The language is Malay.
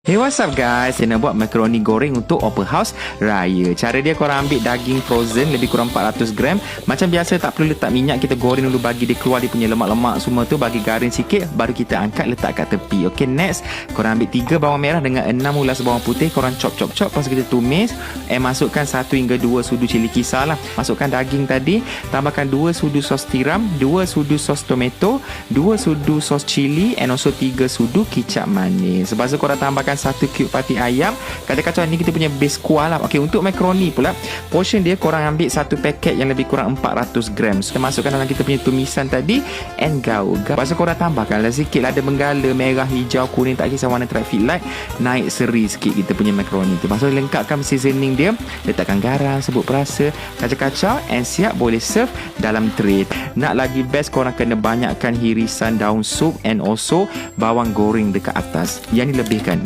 Hey, what's up guys? Saya nak buat makaroni goreng untuk open house raya. Cara dia, korang ambil daging frozen lebih kurang 400 gram. Macam biasa, tak perlu letak minyak. Kita goreng dulu bagi dia keluar dia punya lemak-lemak semua tu. Bagi garing sikit, baru kita angkat letak kat tepi. Okay, next, korang ambil 3 bawang merah dengan 6 ulas bawang putih. Korang chop. Lepas kita tumis. Masukkan 1 hingga 2 sudu cili kisar lah. Masukkan daging tadi. Tambahkan 2 sudu sos tiram, 2 sudu sos tomato, 2 sudu sos cili, and also 3 sudu kicap manis. Lepas tu korang tambahkan 1 cube pati ayam. Kacau-kacau ni kita punya base kuah lah. Okey, untuk makaroni pula, portion dia korang ambil 1 paket yang lebih kurang 400 gram. So, kita masukkan dalam kita punya tumisan tadi and gaul. Lepas tu korang tambahkan lah sikit lah, ada benggala, merah, hijau, kuning, tak kisah warna traffic light. Naik seri sikit kita punya makaroni tu. Lepas tu lengkapkan seasoning dia, letakkan garam, sebut perasa, kacau-kacau and siap boleh serve dalam tray. Nak lagi best, korang kena banyakkan hirisan daun sup and also bawang goreng dekat atas. Yang ni lebihkan.